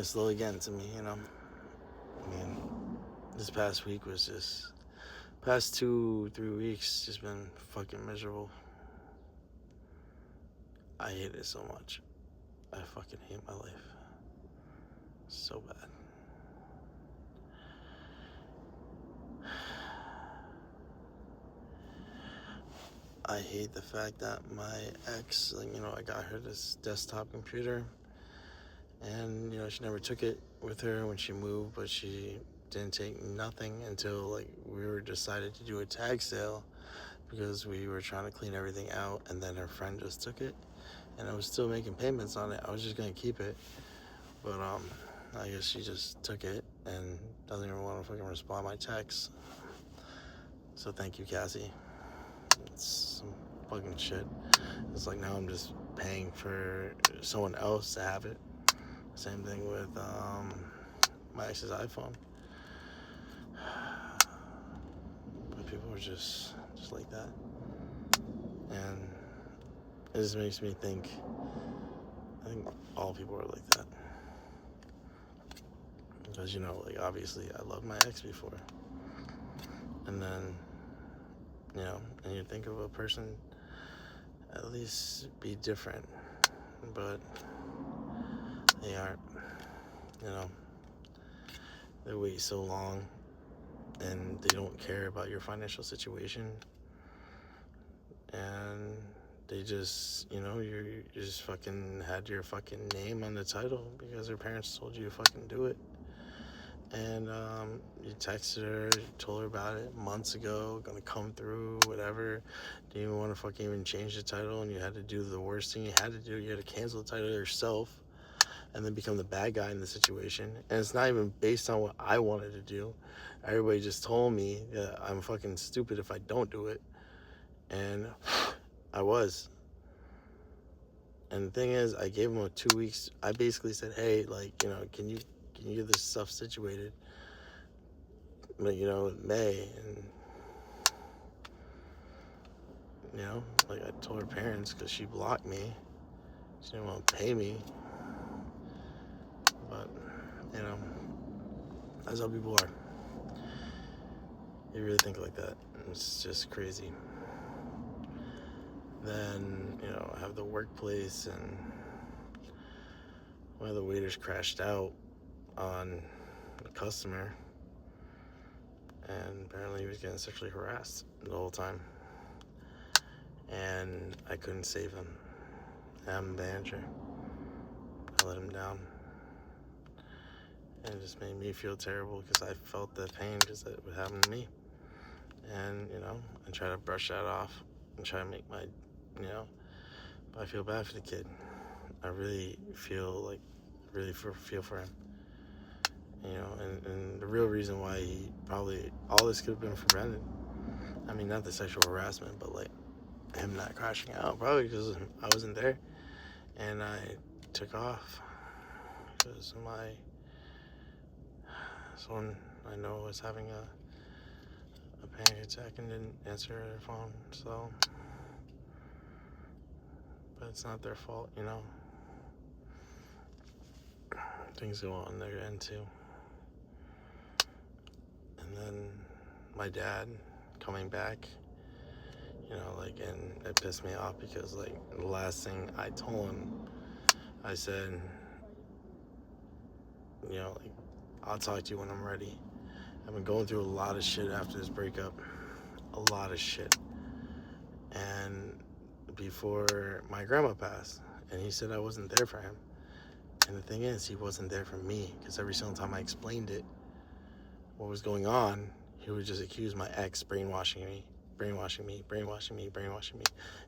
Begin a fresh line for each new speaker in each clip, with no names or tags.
slowly getting to me, I mean, this past week was past 2, 3 weeks, just been fucking miserable. I hate it so much. I fucking hate my life. So bad. I hate the fact that my ex, I got her this desktop computer, and, she never took it with her when she moved, but she didn't take nothing until, we were decided to do a tag sale because we were trying to clean everything out, and then her friend just took it, and I was still making payments on it. I was just going to keep it, but, I guess she just took it and doesn't even want to fucking respond to my texts. So thank you, Cassie. It's some fucking shit. It's like now I'm just paying for someone else to have it. Same thing with my ex's iPhone. But people are just like that. And it just makes me think, I think all people are like that. Because, obviously I loved my ex before. And then, and you think of a person, at least be different. But they aren't, they wait so long and they don't care about your financial situation. And they just, you just fucking had your fucking name on the title because your parents told you to fucking do it. And you texted her, told her about it months ago, gonna come through, whatever. Didn't even want to fucking even change the title, and you had to do the worst thing you had to do. You had to cancel the title yourself and then become the bad guy in the situation. And it's not even based on what I wanted to do. Everybody just told me that I'm fucking stupid if I don't do it. And I was. And the thing is, I gave him 2 weeks. I basically said, hey, can you get this stuff situated? But, May. And, I told her parents because she blocked me. She didn't want to pay me. But, that's how people are. You really think like that. It's just crazy. Then, I have the workplace, and one of the waiters crashed out on a customer, and apparently he was getting sexually harassed the whole time, and I couldn't save him. I'm the manager. I let him down, and it just made me feel terrible because I felt the pain because it would happen to me. And I try to brush that off and try to make my, but I feel bad for the kid. I really feel feel for him. And the real reason why he probably, all this could have been prevented. I mean, not the sexual harassment, but him not crashing out, probably because I wasn't there. And I took off because someone I know was having a panic attack and didn't answer their phone. So, but it's not their fault, Things go on their end too. And then my dad coming back, and it pissed me off because, the last thing I told him, I said, I'll talk to you when I'm ready. I've been going through a lot of shit after this breakup. A lot of shit. And before my grandma passed, and he said I wasn't there for him. And the thing is, he wasn't there for me because every single time I explained what was going on, he would just accuse my ex brainwashing me. And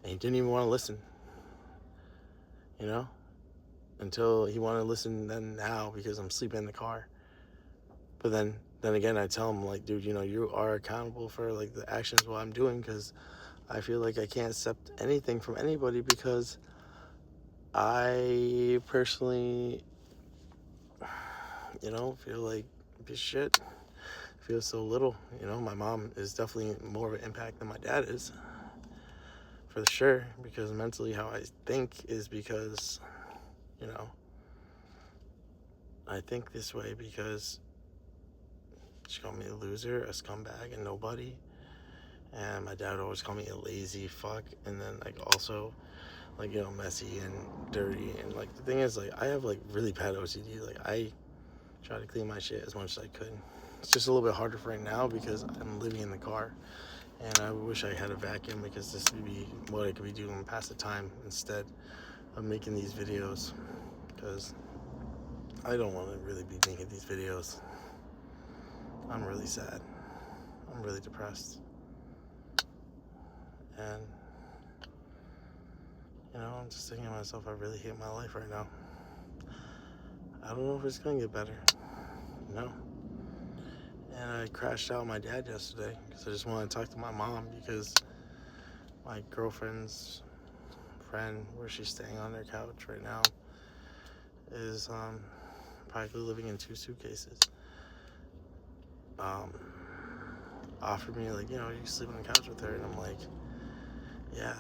he didn't even want to listen, until he wanted to listen then now because I'm sleeping in the car. But then again, I tell him, dude, you are accountable for, the actions what I'm doing because I feel like I can't accept anything from anybody because I personally, feel like a piece of shit. Feel so little. My mom is definitely more of an impact than my dad is. For sure. Because mentally how I think is because, I think this way because she called me a loser, a scumbag, and nobody. And my dad would always call me a lazy fuck. And then, like, also, like, you know, messy and dirty. And, like, the thing is, like, I have, like, really bad OCD. Like, I try to clean my shit as much as I could. It's just a little bit harder for right now because I'm living in the car. And I wish I had a vacuum because this would be what I could be doing to pass the time instead of making these videos. Because I don't want to really be making these videos. I'm really sad. I'm really depressed. And, you know, I'm just thinking to myself, I really hate my life right now. I don't know if it's going to get better. You know? And I crashed out with my dad yesterday because I just wanted to talk to my mom because my girlfriend's friend, where she's staying on their couch right now, is practically living in 2 suitcases. Offered me, like, you know, you can sleep on the couch with her. And I'm like, yeah,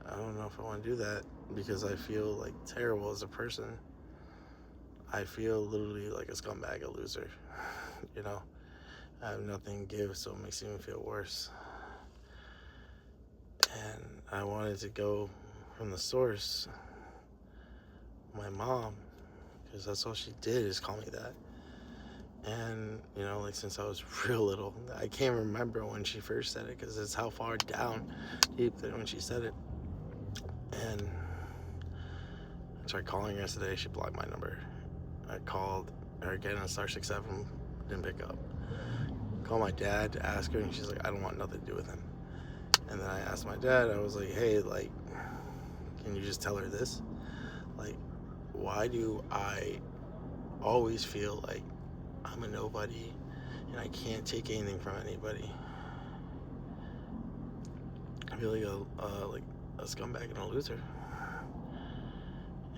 I don't know if I want to do that because I feel like terrible as a person. I feel literally like a scumbag, a loser. You know, I have nothing to give, so it makes me even feel worse. And I wanted to go from the source, my mom, because that's all she did is call me that. And, you know, like, since I was real little, I can't remember when she first said it because it's how far down deep that when she said it. And I tried calling her yesterday. She blocked my number. I called her again on *67, didn't pick up. Called my dad to ask her, and she's like, I don't want nothing to do with him. And then I asked my dad, I was like, hey, like, can you just tell her this? Like, why do I always feel like I'm a nobody and I can't take anything from anybody? I feel like a scumbag and a loser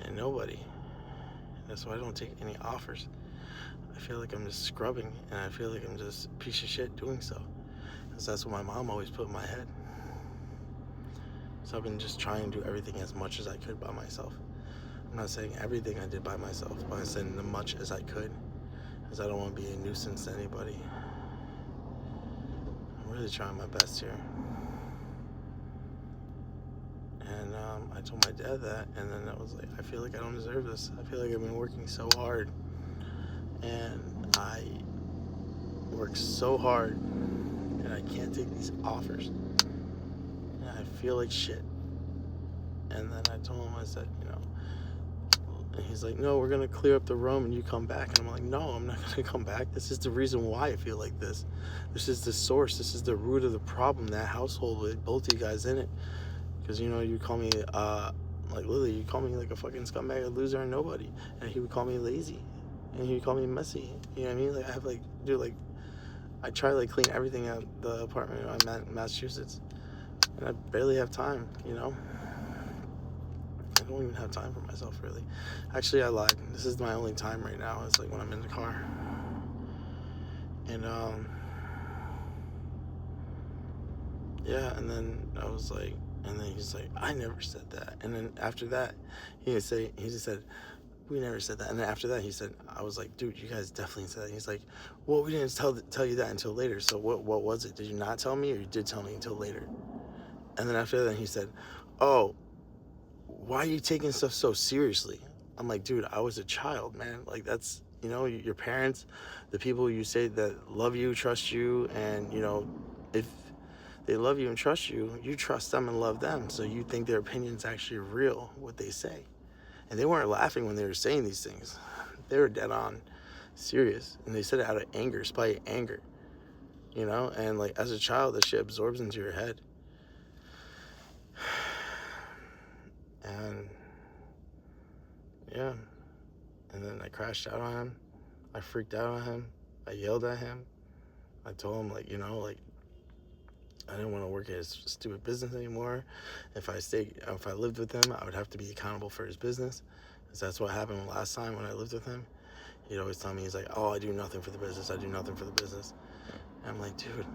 and nobody. That's why I don't take any offers. I feel like I'm just scrubbing, and I feel like I'm just a piece of shit doing so, because that's what my mom always put in my head. So I've been just trying to do everything as much as I could by myself. I'm not saying everything I did by myself, but I said as much as I could, because I don't want to be a nuisance to anybody. I'm really trying my best here. And I told my dad that, and then I was like, I feel like I don't deserve this. I feel like I've been working so hard, and I work so hard, and I can't take these offers, and I feel like shit. And then I told him, I said, you know, and he's like, no, we're going to clear up the room and you come back. And I'm like, no, I'm not going to come back. This is the reason why I feel like this. This is the source. This is the root of the problem, that household with both of you guys in it. Because, you know, you call me, like Lily, you call me like a fucking scumbag, a loser, and nobody. And he would call me lazy. And he would call me messy. You know what I mean? Like, I have, like, dude, like, I try to, like, clean everything out the apartment in Massachusetts. And I barely have time, you know? I don't even have time for myself, really. Actually, I lied. This is my only time right now. It's like when I'm in the car. And, yeah, and then I was like, and then he's like, I never said that. And then after that, he just said, we never said that. And then after that, he said, I was like, dude, you guys definitely said that. He's like, well, we didn't tell you that until later. So what was it? Did you not tell me, or you did tell me until later? And then after that, he said, oh, why are you taking stuff so seriously? I'm like, dude, I was a child, man. Like, that's, you know, your parents, the people you say that love you, trust you, and, you know, if they love you and trust you, you trust them and love them. So you think their opinion's actually real, what they say. And they weren't laughing when they were saying these things. They were dead on serious. And they said it out of anger, spite, anger. You know? And, like, as a child, that shit absorbs into your head. And yeah, and then I crashed out on him. I freaked out on him. I yelled at him. I told him, like, you know, like, I didn't want to work at his stupid business anymore. If I lived with him, I would have to be accountable for his business, because that's what happened last time when I lived with him. He'd always tell me, he's like, oh, I do nothing for the business. I do nothing for the business. And I'm like, dude,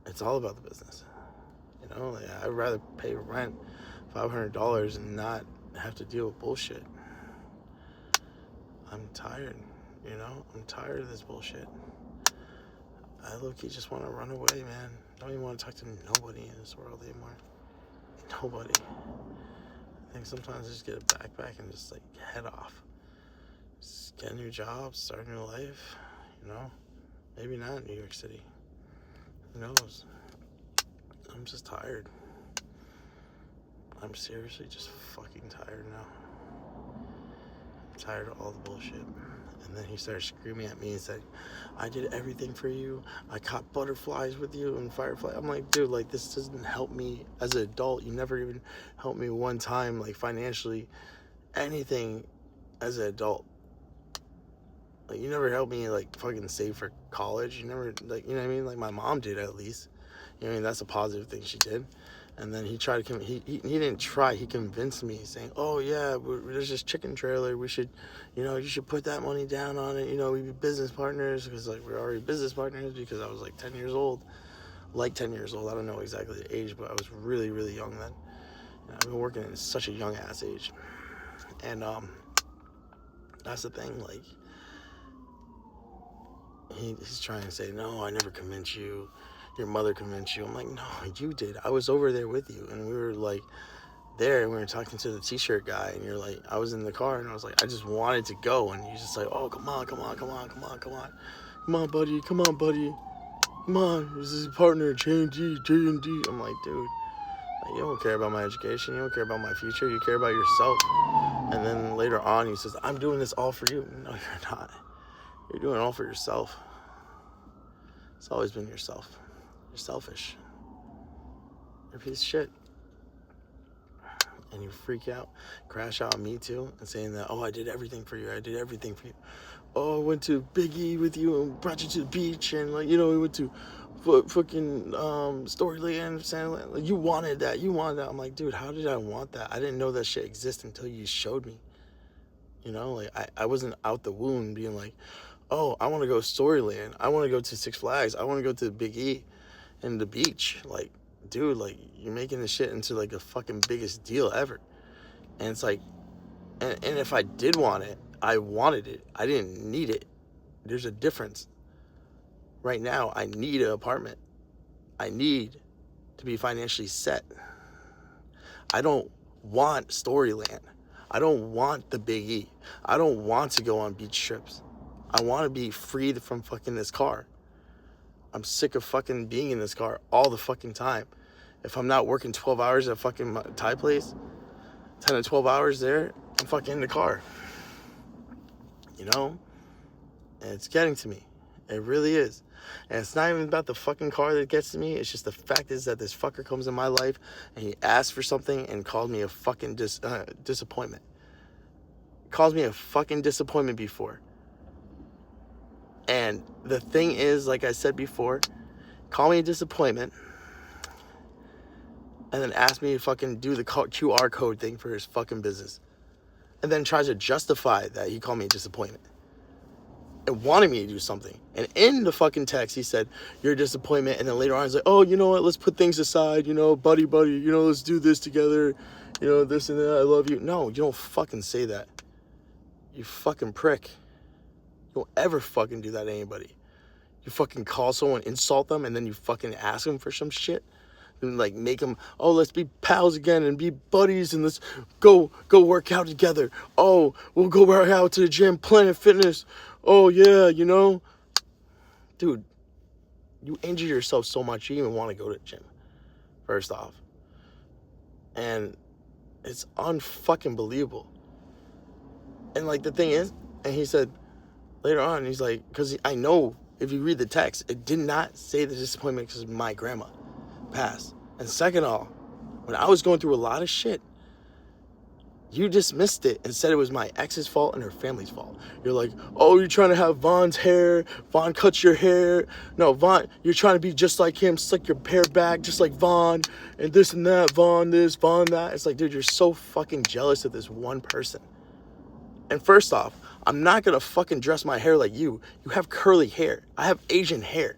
it's all about the business. You know, like, I'd rather pay rent $500 and not have to deal with bullshit. I'm tired, you know? I'm tired of this bullshit. I low-key just want to run away, man. I don't even want to talk to nobody in this world anymore. Nobody. I think sometimes I just get a backpack and just, like, head off. Just get a new job, start a new life, you know? Maybe not in New York City. Who knows? I'm just tired. I'm seriously just fucking tired now. I'm tired of all the bullshit. And then he started screaming at me and said, I did everything for you. I caught butterflies with you and fireflies. I'm like, dude, like, this doesn't help me as an adult. You never even helped me one time, like, financially, anything as an adult. Like, you never helped me, like, fucking save for college. You never, like, you know what I mean? Like, my mom did, at least. You know what I mean? That's a positive thing she did. And then he tried to, he didn't try, he convinced me, saying, oh yeah, there's this chicken trailer, we should, you know, you should put that money down on it, you know, we'd be business partners, because, like, we're already business partners, because I was, like, 10 years old, I don't know exactly the age, but I was really, really young then. And I've been working at such a young ass age. And, that's the thing, like, he's trying to say, no, I never convinced you. Your mother convinced you. I'm like, no, you did. I was over there with you, and we were, like, there, and we were talking to the t-shirt guy, and you're like, I was in the car, and I was like, I just wanted to go, and you're just like, oh, come on, buddy, come on, this is partner, J&D. I'm like, dude, like, you don't care about my education, you don't care about my future, you care about yourself. And then later on, he says, I'm doing this all for you. No, you're not. You're doing it all for yourself. It's always been yourself. You're selfish. You're a piece of shit. And you freak out, crash out on me too, and saying that, oh, I did everything for you. Oh, I went to Big E with you and brought you to the beach, and, like, you know, we went to fucking Storyland, Sandland. Like, you wanted that. I'm like, dude, how did I want that? I didn't know that shit existed until you showed me. You know, like, I wasn't out the womb being like, oh, I want to go Storyland. I want to go to Six Flags. I want to go to Big E and the beach. Like, dude, like, you're making this shit into, like, the fucking biggest deal ever. And it's like, and if I did want it, I wanted it. I didn't need it. There's a difference. Right now, I need an apartment. I need to be financially set. I don't want Storyland. I don't want the Big E. I don't want to go on beach trips. I want to be freed from fucking this car. I'm sick of fucking being in this car all the fucking time. If I'm not working 12 hours at fucking my Thai place, 10 to 12 hours there, I'm fucking in the car. You know? And it's getting to me. It really is. And it's not even about the fucking car that gets to me. It's just the fact is that this fucker comes in my life and he asks for something and calls me a fucking disappointment. Calls me a fucking disappointment before. And the thing is, like I said before, call me a disappointment and then ask me to fucking do the QR code thing for his fucking business. And then tries to justify that he called me a disappointment. And wanted me to do something. And in the fucking text, he said, you're a disappointment. And then later on, he's like, oh, you know what? Let's put things aside. You know, buddy, you know, let's do this together. You know, this and that. I love you. No, you don't fucking say that. You fucking prick. You don't ever fucking do that to anybody. You fucking call someone, insult them, and then you fucking ask them for some shit. And, like, make them, oh, let's be pals again and be buddies and let's go work out together. Oh, we'll go work out to the gym, Planet Fitness. Oh, yeah, you know. Dude, you injure yourself so much you even want to go to the gym, first off. And it's unfucking believable. And, like, the thing is, and he said later on, he's like, because I know if you read the text, it did not say the disappointment because my grandma passed. And second of all, when I was going through a lot of shit, you dismissed it and said it was my ex's fault and her family's fault. You're like, oh, you're trying to have Von's hair. Von cuts your hair. No, Von, you're trying to be just like him, slick your hair back just like Von, and this and that, Von this, Von that. It's like, dude, you're so fucking jealous of this one person. And first off, I'm not gonna fucking dress my hair like you. You have curly hair. I have Asian hair.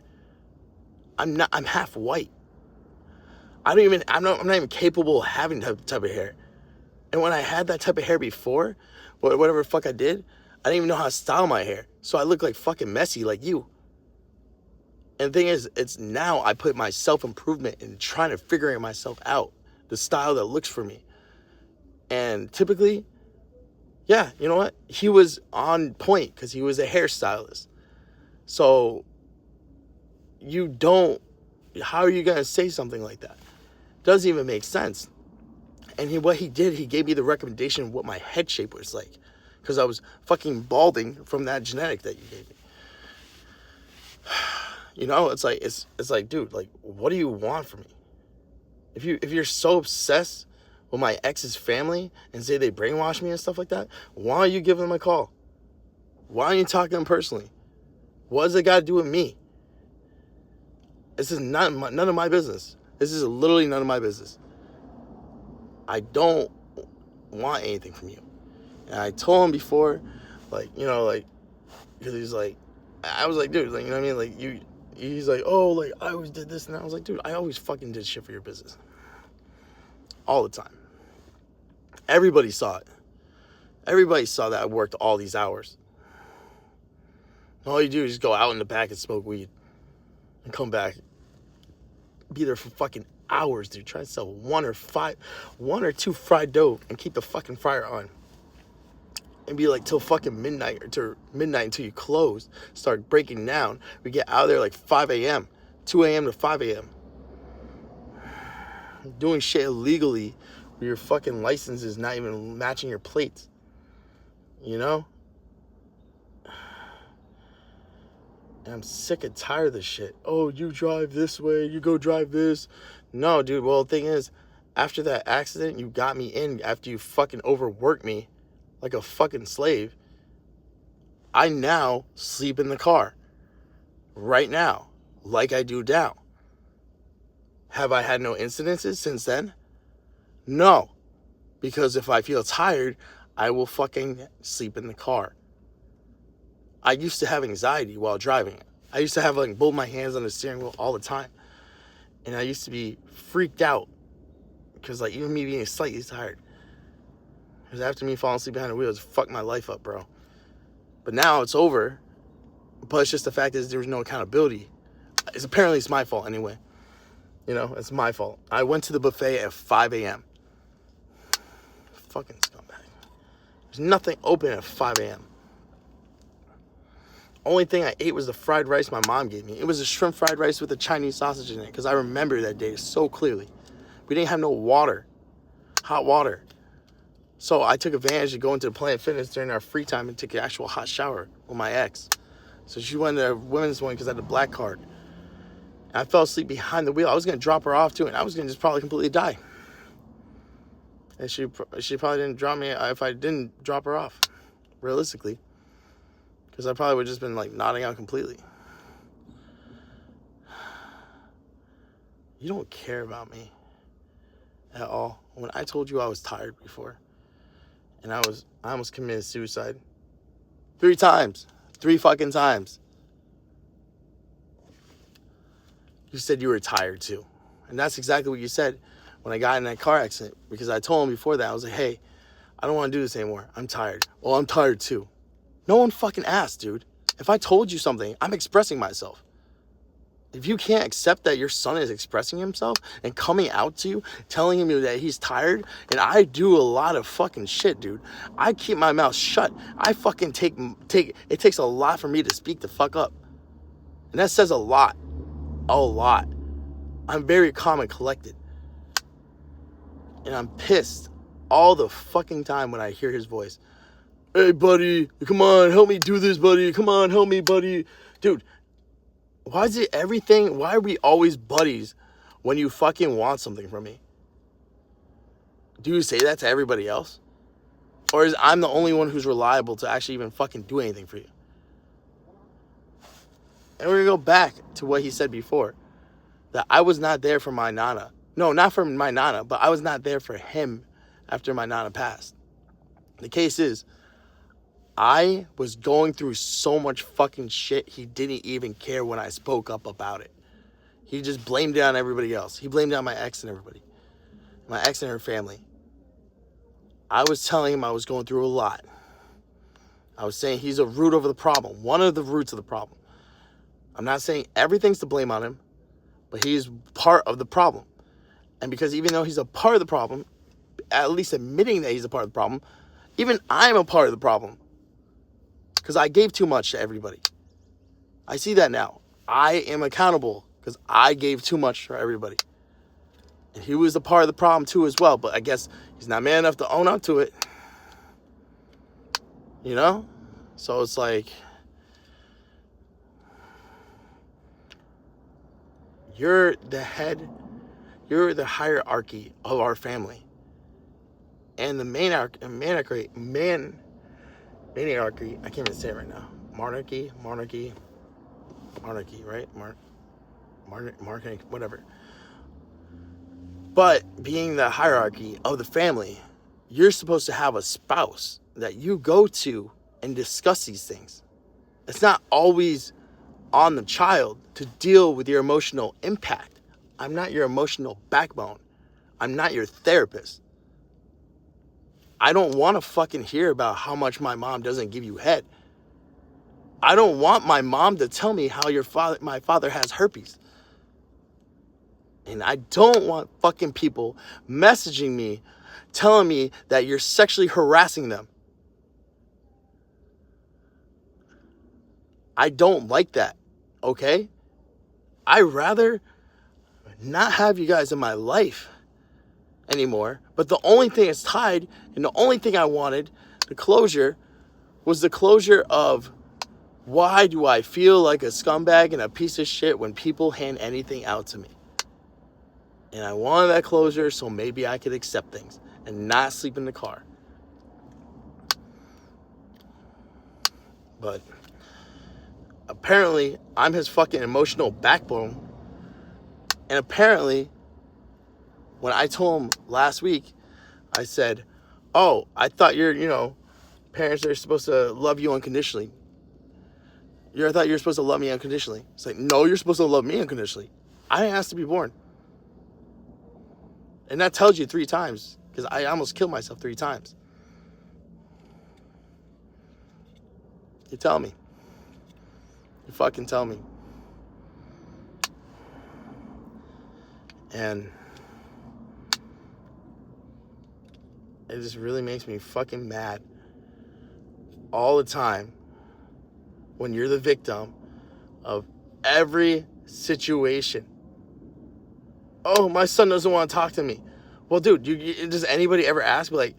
I'm half white. I'm not even capable of having that type of hair. And when I had that type of hair before, whatever the fuck I did, I didn't even know how to style my hair. So I look like fucking messy like you. And the thing is, it's now I put my self-improvement in trying to figuring myself out, the style that looks for me. And typically, yeah, you know what? He was on point because he was a hairstylist. So how are you going to say something like that? Doesn't even make sense. And what he did, he gave me the recommendation of what my head shape was like. Because I was fucking balding from that genetic that you gave me. You know, it's like, dude, like, what do you want from me? If you're so obsessed with my ex's family and say they brainwashed me and stuff like that, why don't you give them a call? Why don't you talk to them personally? What does it got to do with me? This is none of my business. This is literally none of my business. I don't want anything from you. And I told him before, like, you know, like, because he's like, I was like, dude, like, you know what I mean? Like, he's like, oh, like, I always did this. And I was like, dude, I always fucking did shit for your business. All the time. Everybody saw it. Everybody saw that I worked all these hours. All you do is just go out in the back and smoke weed. And come back. Be there for fucking hours, dude. Try to sell one or two fried dough and keep the fucking fryer on. And be like till fucking midnight until you close. Start breaking down. We get out of there like 5 a.m. 2 a.m. to 5 a.m. Doing shit illegally where your fucking license is not even matching your plates. You know? And I'm sick and tired of this shit. Oh, you drive this way, you go drive this. No, dude, well, the thing is, after that accident, you got me in after you fucking overworked me like a fucking slave. I now sleep in the car. Right now. Like I do now. Have I had no incidences since then? No. Because if I feel tired, I will fucking sleep in the car. I used to have anxiety while driving. I used to have like both my hands on the steering wheel all the time. And I used to be freaked out. Because like even me being slightly tired. Because after me falling asleep behind the wheel, it's fucked my life up, bro. But now it's over. But it's just the fact that there's no accountability. Apparently it's my fault anyway. You know, it's my fault. I went to the buffet at 5 a.m. Fucking scumbag. There's nothing open at 5 a.m. Only thing I ate was the fried rice my mom gave me. It was a shrimp fried rice with a Chinese sausage in it. Because I remember that day so clearly. We didn't have no water. Hot water. So I took advantage of going to the Planet Fitness during our free time and took an actual hot shower with my ex. So she went to the women's one because I had a black card. And I fell asleep behind the wheel. I was going to drop her off too, and I was going to just probably completely die. And she probably didn't drop me if I didn't drop her off, realistically. Because I probably would have just been like nodding out completely. You don't care about me at all. When I told you I was tired before, and I almost committed suicide 3 times. 3 fucking times. You said you were tired too. And that's exactly what you said when I got in that car accident. Because I told him before that, I was like, hey, I don't want to do this anymore. I'm tired. Well, I'm tired too. No one fucking asked, dude. If I told you something, I'm expressing myself. If you can't accept that your son is expressing himself and coming out to you, telling him that he's tired, and I do a lot of fucking shit, dude. I keep my mouth shut. I fucking take, it takes a lot for me to speak the fuck up. And that says a lot. A lot. I'm very calm and collected. And I'm pissed all the fucking time when I hear his voice. Hey, buddy, come on, help me do this, buddy. Come on, help me, buddy. Dude, why are we always buddies when you fucking want something from me? Do you say that to everybody else? Or is I'm the only one who's reliable to actually even fucking do anything for you? And we're going to go back to what he said before. That I was not there for my Nana. No, not for my Nana, but I was not there for him after my Nana passed. The case is, I was going through so much fucking shit, he didn't even care when I spoke up about it. He just blamed it on everybody else. He blamed it on my ex and everybody. My ex and her family. I was telling him I was going through a lot. I was saying he's a root of the problem, one of the roots of the problem. I'm not saying everything's to blame on him, but he's part of the problem. And because even though he's a part of the problem, at least admitting that he's a part of the problem, even I'm a part of the problem. Because I gave too much to everybody. I see that now. I am accountable because I gave too much for everybody. And he was a part of the problem too as well, but I guess he's not man enough to own up to it. You know? So it's like, you're the head, you're the hierarchy of our family. And the maniarchy, I can't even say it right now. Monarchy, right? Monarchy, whatever. But being the hierarchy of the family, you're supposed to have a spouse that you go to and discuss these things. It's not always on the child to deal with your emotional impact. I'm not your emotional backbone. I'm not your therapist. I don't want to fucking hear about how much my mom doesn't give you head. I don't want my mom to tell me how my father has herpes. And I don't want fucking people messaging me, telling me that you're sexually harassing them. I don't like that, okay? I'd rather not have you guys in my life anymore. But the only thing that's tied, and the only thing I wanted, the closure, was the closure of why do I feel like a scumbag and a piece of shit when people hand anything out to me? And I wanted that closure so maybe I could accept things and not sleep in the car. But apparently, I'm his fucking emotional backbone. And apparently, when I told him last week, I said, oh, I thought parents are supposed to love you unconditionally. I thought you were supposed to love me unconditionally. It's like, no, you're supposed to love me unconditionally. I didn't ask to be born. And that tells you 3 times, because I almost killed myself 3 times. You tell me. You fucking tell me. And it just really makes me fucking mad all the time when you're the victim of every situation. Oh, my son doesn't want to talk to me. Well, dude, does anybody ever ask, like,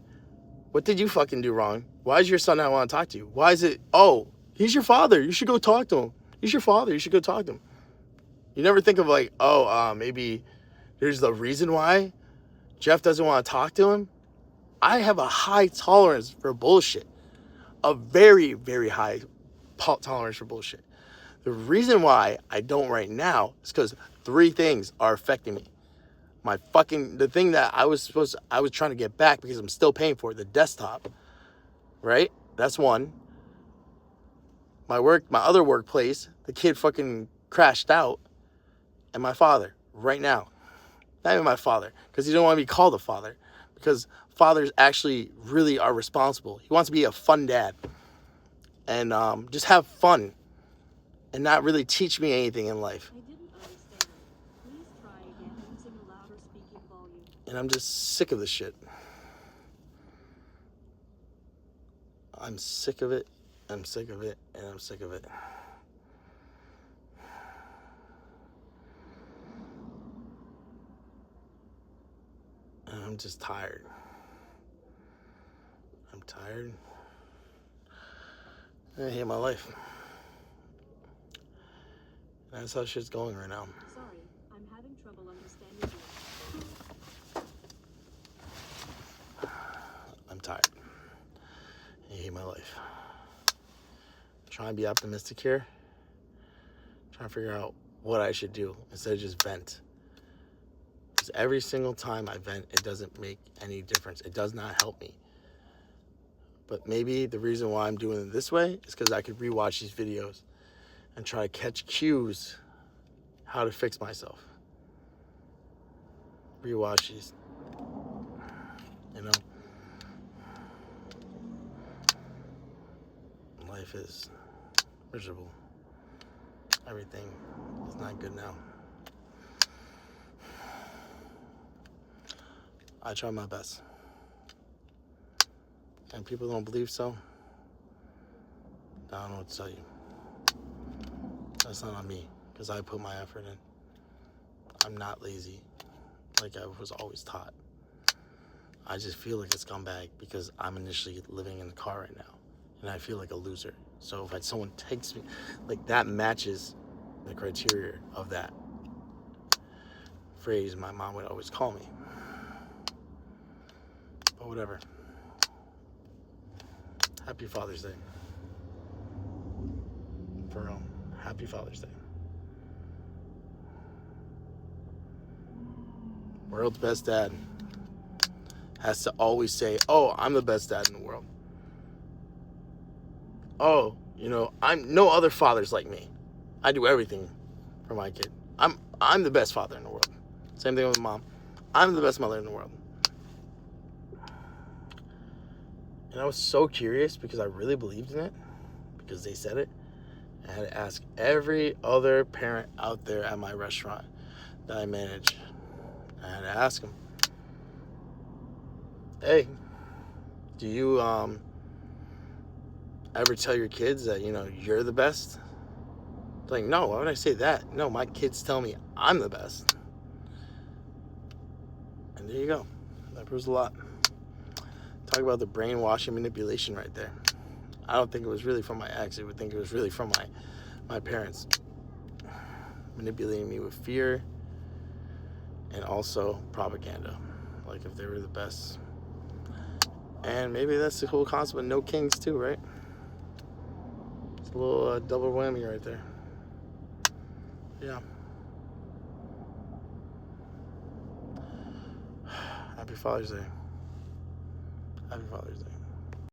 what did you fucking do wrong? Why does your son not want to talk to you? Why is it, oh, he's your father. You should go talk to him. He's your father. You should go talk to him. You never think of like, maybe there's the reason why Jeff doesn't want to talk to him. I have a high tolerance for bullshit. A very, very high tolerance for bullshit. The reason why I don't right now is because 3 things are affecting me. The thing that I was trying to get back because I'm still paying for it, the desktop, right? That's one. My other workplace, the kid fucking crashed out, and my father, right now. Not even my father, because he don't want to be called a father, because fathers actually really are responsible. He wants to be a fun dad, and just have fun, and not really teach me anything in life.
I didn't understand. Please try again using a louder speaking volume.
And I'm just sick of this shit. I'm sick of it. I'm sick of it, and I'm sick of it. And I'm just tired. I'm tired. I hate my life. That's how shit's going right now.
Sorry, I'm having trouble understanding you.
I'm tired. I hate my life. I'm trying to be optimistic here. I'm trying to figure out what I should do instead of just vent. Because every single time I vent, it doesn't make any difference. It does not help me. But maybe the reason why I'm doing it this way is because I could rewatch these videos and try to catch cues how to fix myself. Rewatch these. You know? life is miserable. Everything is not good now. I try my best. And people don't believe so, I don't know what to tell you. That's not on me, because I put my effort in. I'm not lazy, like I was always taught. I just feel like a scumbag because I'm initially living in the car right now, and I feel like a loser. So if someone takes me, like that matches the criteria of that phrase my mom would always call me. But whatever. Happy Father's Day. For real. Happy Father's Day. World's best dad has to always say, oh, I'm the best dad in the world. Oh, I'm no other father's like me. I do everything for my kid. I'm the best father in the world. Same thing with mom. I'm the best mother in the world. And I was so curious because I really believed in it, because they said it. I had to ask every other parent out there at my restaurant that I manage. I had to ask them, hey, do you ever tell your kids that, you're the best? Like, no, why would I say that? No, my kids tell me I'm the best. And there you go. That proves a lot. Talk about the brainwashing manipulation right there. I don't think it was really from my ex. I would think it was really from my parents. Manipulating me with fear and also propaganda. Like if they were the best. And maybe that's the whole concept of no kings too, right? It's a little double whammy right there. Yeah. Happy Father's Day. Happy Father's Day.